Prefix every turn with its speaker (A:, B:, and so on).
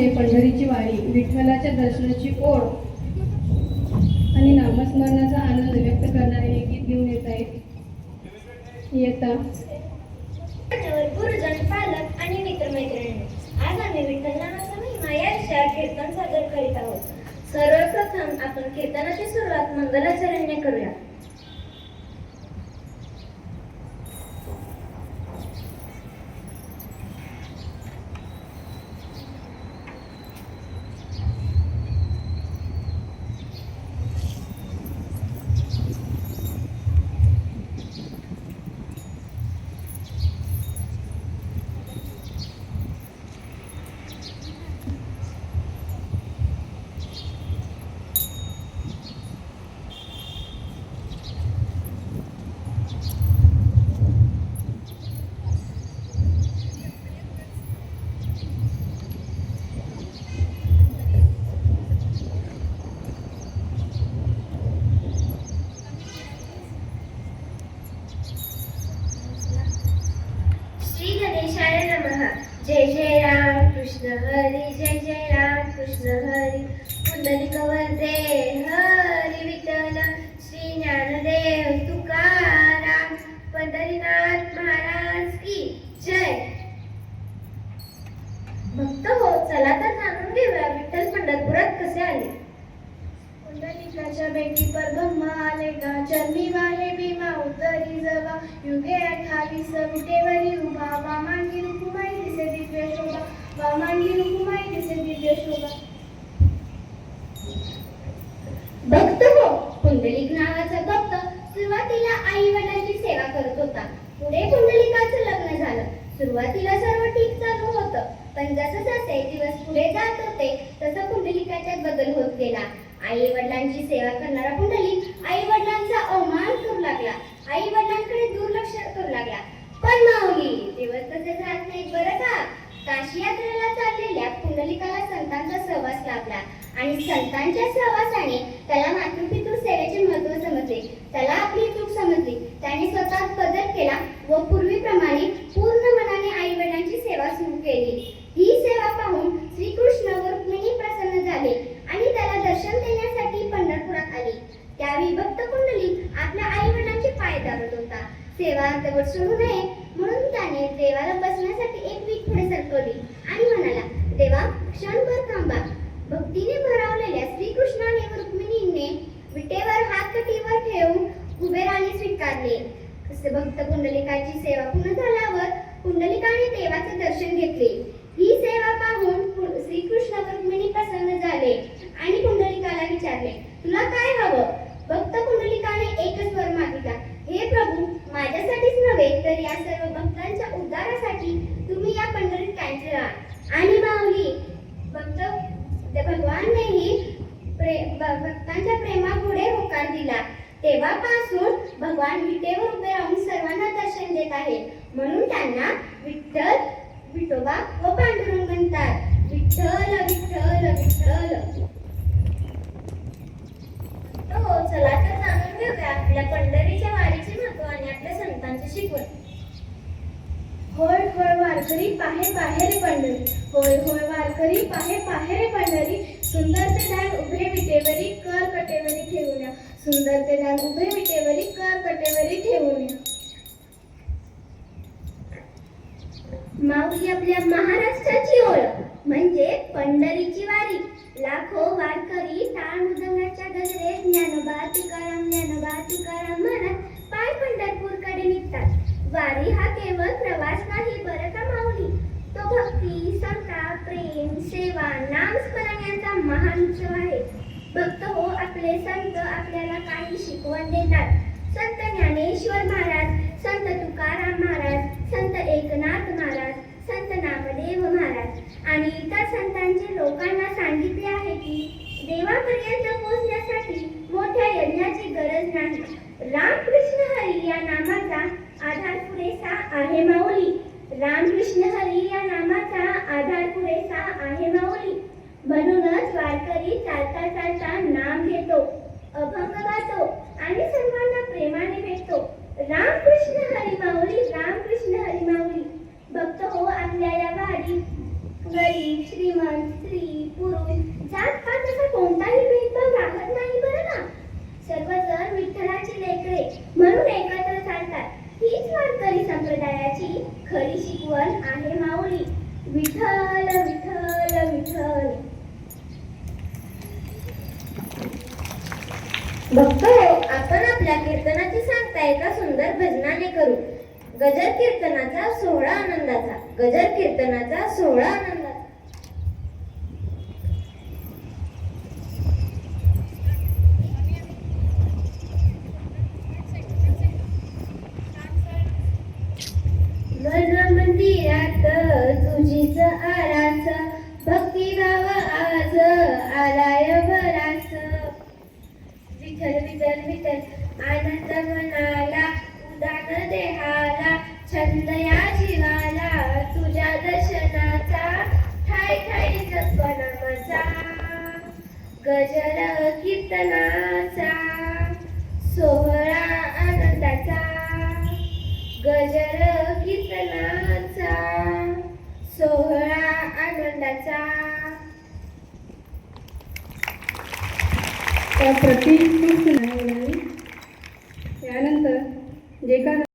A: पंढरीची वारी, विठ्ठलाच्या दर्शनाची ओढ आणि नामस्मरणाचा आनंद व्यक्त करणारे हे गीत घेऊन येत आहेत.
B: गुरुजन, पालक आणि मित्रमैत्रिणी, आज आम्ही विठ्ठल नामाचा महिमा या विषयावर कीर्तन सादर करीत आहोत. सर्वप्रथम आपण कीर्तनाची सुरुवात मंगलाचरणाने करूया. जय जय राम कृष्ण हरी, जय जय राम कृष्ण हरी. पुंडलिक वरदे हरी विठ्ठल, श्री ज्ञानदेव तुकाराम, पंढरीनाथ महाराज की जय. भक्त हो, चला तर जाणून घेऊया विठ्ठल पंढरपुरात कसे आले. पुंडलिकाच्या बेटी परब्रह्म आले गा, चरणी वाहे भीमा उतरी जवा, युगे 28 विटेवरी उभा, वामांगी रुक्माई दिसे दिव्य शोभा, वामांगी रुक्माई दिसे दिव्य शोभा. भक्त हो, पुंडलिक नावाचा भक्त सुरुवातीला आई वडिलांची सेवा करत होता. पुढे पुंडलिकाचं लग्न झालं. सुरुवातीला सर्व ठीक चालू होतं, पण जसं जसे दिवस पुढे जात होते तसं पुंडलिकाच्यात बदल होत गेला. आई वडिलांची सेवा करणारा पुंडलिक आई वडिलांचा अवमान करू लागला, आई वडिलांकडे दुर्लक्ष करू लागला. पण माऊली, दिवस तसे जात नाही बरं का. काशी यात्रेला चाललेल्या पुंडलिकाला संतांचा सहवास लाभला आणि संतांच्या सहवासाने त्याला मातृपितृ सेवेचे महत्त्व समजले. त्याला आपली चूक समजली. त्याने स्वतःत बदल केला व पूर्वीप्रमाणे पूर्ण मनाने आई वडिलांची सेवा सुरू केली. ही सेवा पाहून श्रीकृष्ण व रुक्मिणी प्रसन्न झाले आणि त्याला दर्शन देण्यासाठी पंढरपुरात आले. त्यावेळी भक्त पुंडलिक आपल्या आई वडिलांचे पाय दाबत होता. सेवा अर्धवट सोडू नये म्हणून त्याने देवाला बसण्यासाठी एक वीट पुढे सरकवली आणि म्हणाला, देवा क्षणभर थांबा. भक्तीने भरावलेल्या श्रीकृष्णाने व रुक्मिणीने विटेवर हात कटीवर ठेवून उभे राहणे स्वीकारले. भक्त पुंडलिकाची सेवा पूर्ण झाल्यावर पुंडलिकाने देवाचे दर्शन घेतले. ही सेवा पाहून श्रीकृष्ण व रुक्मिणी प्रसन्न झाले आणि पुंडलिकाला विचारले, तुला काय हवं. भक्त पुंडलिकाने एकच वर मागितला, हे प्रभू, माझ्यासाठीच नव्हे तर या सर्व भक्तांच्या उद्धारासाठी तुम्ही या पंढरीत कायम राहा. आणि माऊली, भगवाननेही भक्तांच्या प्रेमापुढे होकार दिला. तेव्हापासून भगवान विटेवर उभे राहून सर्वांना दर्शन देत आहेत. म्हणून त्यांना विठ्ठल, विठोबा व पांडुरंग म्हणतात. विठ्ठल विठ्ठल विठ्ठल. हो, चला तर जाणून घेऊया आपल्या पंढरीच्या वारीचे महत्त्व आणि आपल्या संतांची शिकवण. होय होय वारकरी पाहे पाहे रे पंढरी, होय होय वारकरी पाहे पाहे रे पंढरी, सुंदर ते दान उभे विटेवरी कर कटेवरी ठेवून या, सुंदर ते दान उभे विटेवरी कर कटेवरी ठेवून या. माऊली, आपल्या महाराष्ट्राची ओळख म्हणजे पंढरीची वारी. लाखो वारकरी टाळ मृदंगाच्या गजरेत ज्ञानोबा तुकाराम म्हणत पाय पंढरपूरकडे निघतात. वारी हा केवळ प्रवास नाही बरं का माऊली, तो भक्ती, समता, प्रेम, सेवा, नामस्मरण यांचा महान उत्सव आहे. भक्त हो, आपले संत आपल्याला काही शिकवण देतात. संत ज्ञानेश्वर महाराज, संत तुकाराम महाराज, संत एकनाथ महाराज, संत नामदेव महाराज आणि इतर संतांचे लोकांना सांगितले आहे की देवापर्यंत पोहोचण्यासाठी मोठ्या यज्ञाची गरज नाही. रामकृष्ण हरी या नामाचा आधार पुरेसा आहे माऊली. रामकृष्ण हरी या नामाचा आधार पुरेसा आहे माऊली. म्हणूनच वारकरी चालता चालता नाम घेतो, अभंग गातो आणि सर्वांना प्रेमाने भेटतो. रामकृष्ण हरी माऊली, रामकृष्ण हरी माऊली. भक्त हो, आपल्या या वारी गरीब, श्रीमंत, स्त्री, भक्त हो, आपण आपल्या कीर्तनाची सांगता एका सुंदर भजनाने करू. गजर कीर्तनाचा सोहळा आनंदाचा, गजर कीर्तनाचा सोहळा आनंदाचा. मन मंदिरात तुझीच आरास, भक्तिभाव आज आलाय बरास. विठ्ठल विठ्ठल विठ्ठल आनंद मनाला, उदान देहाला, छंद या जीवाला, तुझ्या दर्शनाचा ठाई ठाई जपना माझा. गजर कीर्तनाचा सोहळा आनंदाचा, गजर कीर्तनाचा सोहळा आनंदाचा.
A: त्या प्रति खूप सुंदर आहे. यानंतर जे का